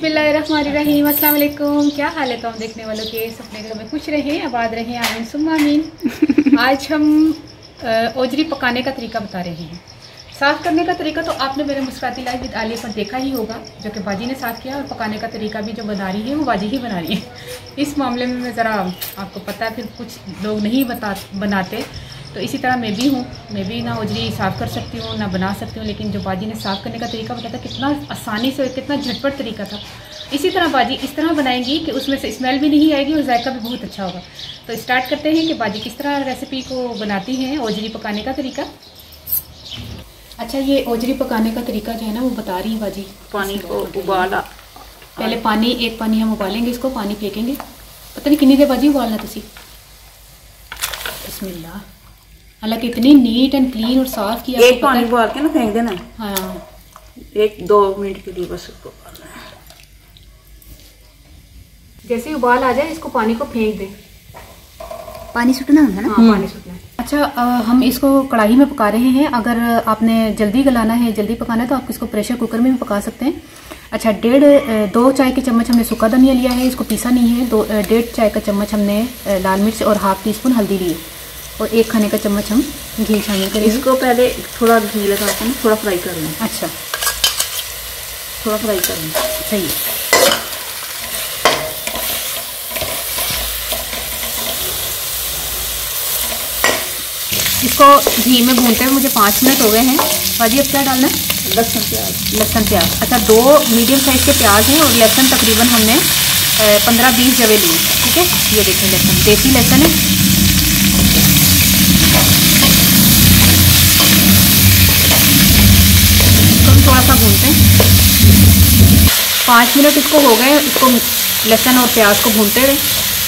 बिस्मिल्लाहिर्रहमानिर्रहीम, अस्सलाम वालेकुम। क्या हाल है? तो हम देखने वालों के सपने घर में खुश रहें, आबाद रहें, आमीन सुम्मा आमीन। आज हम ओजरी पकाने का तरीका बता रहे हैं। साफ़ करने का तरीका तो आपने मेरे मुस्कुराती लाइफ विद आलिया पर देखा ही होगा, जो कि बाजी ने साफ़ किया, और पकाने का तरीका भी जो बना रही है वो बाजी ही बना रही है। इस मामले में मैं ज़रा आपको पता है, फिर कुछ लोग नहीं बनाते, तो इसी तरह मैं भी ना ओजरी साफ़ कर सकती हूँ ना बना सकती हूँ, लेकिन जो बाजी ने साफ़ करने का तरीका बताया कितना आसानी से, कितना झटपट तरीका था। इसी तरह बाजी इस तरह बनाएंगी कि उसमें से स्मेल भी नहीं आएगी और जायका भी बहुत अच्छा होगा। तो स्टार्ट करते हैं कि बाजी किस तरह रेसिपी को बनाती हैं, ओजरी पकाने का तरीका। अच्छा, ये ओजरी पकाने का तरीका जो है ना वो बता रही है बाजी। पानी को उबाला, पहले एक पानी हम उबालेंगे, इसको पानी फेंकेंगे। पता नहीं कितनी देर बाजी उबालना तुसी। बिस्मिल्लाह। हालांकि इतनी नीट एंड क्लीन और साफ किया। एक पानी उबाल के ना फेंक देना है। हाँ, 1-2 मिनट के लिए बस उसको उबालना है। जैसे ही उबाल आ जाए इसको पानी को फेंक दें। पानी सुटना होता है ना। हाँ, पानी सुटना है। अच्छा, हम इसको कढ़ाई में पका रहे हैं। अगर आपने जल्दी गलाना है, जल्दी पकाना है, तो आप इसको प्रेशर कुकर में भी पका सकते हैं। अच्छा, 2 चाय के चम्मच हमने सूखा धनिया लिया है, इसको पीसा नहीं है। 1.5 चाय का चम्मच हमने लाल मिर्च और ½ टीस्पून हल्दी लिए, और 1 खाने का चम्मच हम घी शामिल करेंगे। इसको पहले थोड़ा घी लगा के ना थोड़ा फ्राई कर लें। अच्छा, थोड़ा फ्राई कर लें। सही है। इसको घी में भूनते हुए मुझे 5 मिनट हो गए हैं। बाजी अब क्या डालना है? लहसुन प्याज। अच्छा, 2 मीडियम साइज़ के प्याज हैं, और लहसुन तकरीबन हमने 15-20 जवे लिए। ठीक है, ये देखिए लहसुन, देसी लहसुन है। इसको भी थोड़ा सा भूनते हैं। 5 मिनट इसको हो गए, इसको लहसुन और प्याज को भूनते हुए।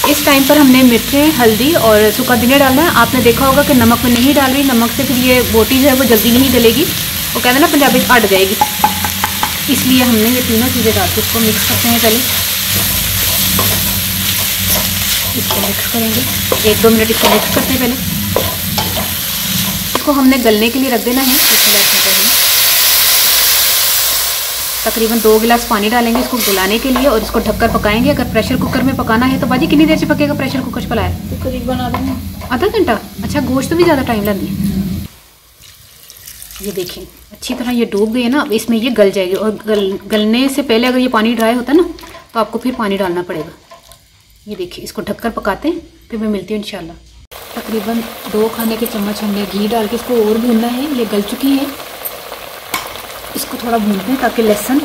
इस टाइम पर हमने मिर्चें, हल्दी और सूखा धनिया डालना है। आपने देखा होगा कि नमक में नहीं डाल रही, नमक से फिर ये बोटी जो है वो जल्दी नहीं गलेगी, वो कहते हैं ना पंजाबी में अट जाएगी। इसलिए हमने ये तीनों चीज़ें डाल के इसको मिक्स करते हैं। पहले इसको मिक्स करेंगे, 1-2 मिनट इसको मिक्स करते हैं। पहले इसको हमने गलने के लिए रख देना है। तकरीबन 2 गिलास पानी डालेंगे इसको गलाने के लिए, और इसको ढककर पकाएंगे। अगर प्रेशर कुकर में पकाना है तो बाजी कितनी देर से पकेगा प्रेशर कुकर से पलाया? तकरीबन आधा घंटा। अच्छा, गोश्त भी ज़्यादा टाइम लगती है। ये देखें, अच्छी तरह ये डूब गई है ना, अब इसमें ये गल जाएगी। और गलने से पहले अगर ये पानी ड्राई होता है ना, तो आपको फिर पानी डालना पड़ेगा। ये देखिए, इसको ढककर पकाते हैं, फिर मैं मिलती हूँ इंशाल्लाह। तकरीबन 2 खाने के चम्मच हमने घी डाल के इसको और भूनना है। ये गल चुकी है, इसको थोड़ा भूनते हैं ताकि लहसुन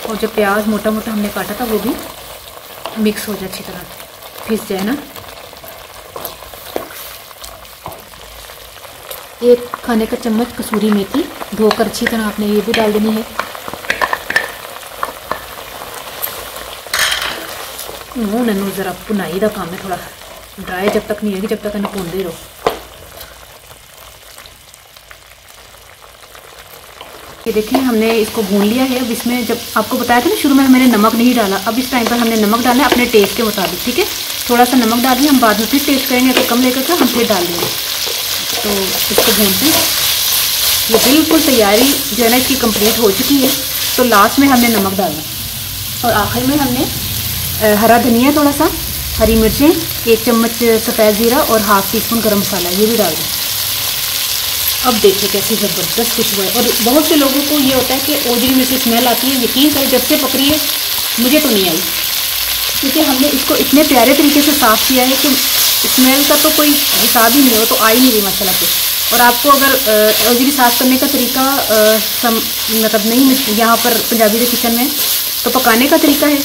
और जो प्याज मोटा मोटा हमने काटा था वो भी मिक्स हो जाए, अच्छी तरह पिस जाए ना। 1 खाने का चम्मच कसूरी मेथी धोकर अच्छी तरह आपने ये भी डाल देनी है। ननू ज़रा भुनाई का काम है, थोड़ा ड्राई जब तक नहीं आएगी जब तक इन्हें भूनते रहो। ये देखिए, हमने इसको भून लिया है। अब इसमें, जब आपको बताया था ना शुरू में मैंने नमक नहीं डाला, अब इस टाइम पर हमने नमक डालना है अपने टेस्ट के मुताबिक। ठीक है, थोड़ा सा नमक डालिए, हम बाद में फिर टेस्ट करेंगे, अगर कम लेकर के हम फिर डाल देंगे। तो इसको भूनते हैं। ये बिल्कुल तैयारी जो है ना इसकी कंप्लीट हो चुकी है। तो लास्ट में हमने नमक डालना, और आखिर में हमने हरा धनिया, थोड़ा सा हरी मिर्चें, 1 चम्मच सफ़ेद ज़ीरा और ½ टीस्पून गर्म मसाला, ये भी डाल दें। अब देखिए कैसी ज़बरदस्त खुशबू है। और बहुत से लोगों को ये होता है कि ओजरी में से स्मेल आती है। यकीन करें, जब से पक रही है मुझे तो नहीं आई, क्योंकि हमने इसको इतने प्यारे तरीके से साफ़ किया है कि स्मेल का तो कोई हिसाब ही नहीं हो, तो आ ही नहीं रही माशाल्लाह से। और आपको अगर ओजरी साफ़ करने का तरीका मतलब नहीं यहाँ पर पंजाबी के किचन में, तो पकाने का तरीका है,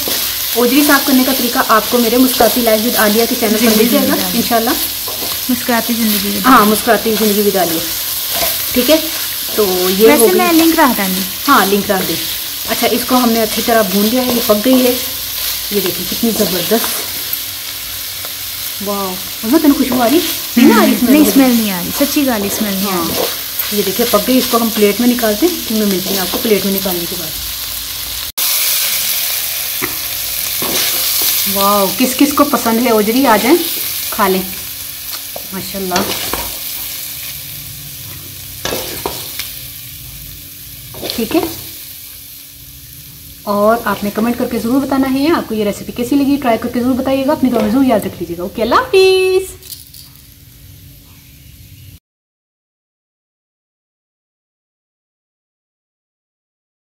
ओजरी साफ़ करने का तरीका आपको मेरे मुस्कुराती लाइफ विद आलिया के चैनल पर मिल जाएगा इंशाल्लाह। मुस्कुराती ज़िंदगी। हाँ, मुस्कुराती ज़िंदगी विद आलिया। ठीक है, तो ये वैसे मैं लिंक रख दूँगी। हाँ, लिंक रख दी। अच्छा, इसको हमने अच्छी तरह भून लिया है, ये पक गई है। ये देखिए कितनी ज़बरदस्त, वाह। मम्मा तेन खुशबू आ रही नहीं ना? आ रही? नहीं, स्मेल नहीं आ रही, सच्ची गाली स्मेल नहीं आ रही। ये देखिए पक गई। इसको हम प्लेट में निकालते हैं, फिर मैं मिलती हूँ आपको प्लेट में निकालने के बाद। वाह, किस किस को पसंद है ओजरी, आ जाए खा लें माशाल्लाह। ठीक है, और आपने कमेंट करके ज़रूर बताना है आपको ये रेसिपी कैसी लगी। ट्राई करके ज़रूर बताइएगा, अपनी दुआ में ज़रूर याद रख लीजिएगा। ओके, अल्लाह हाफिज़।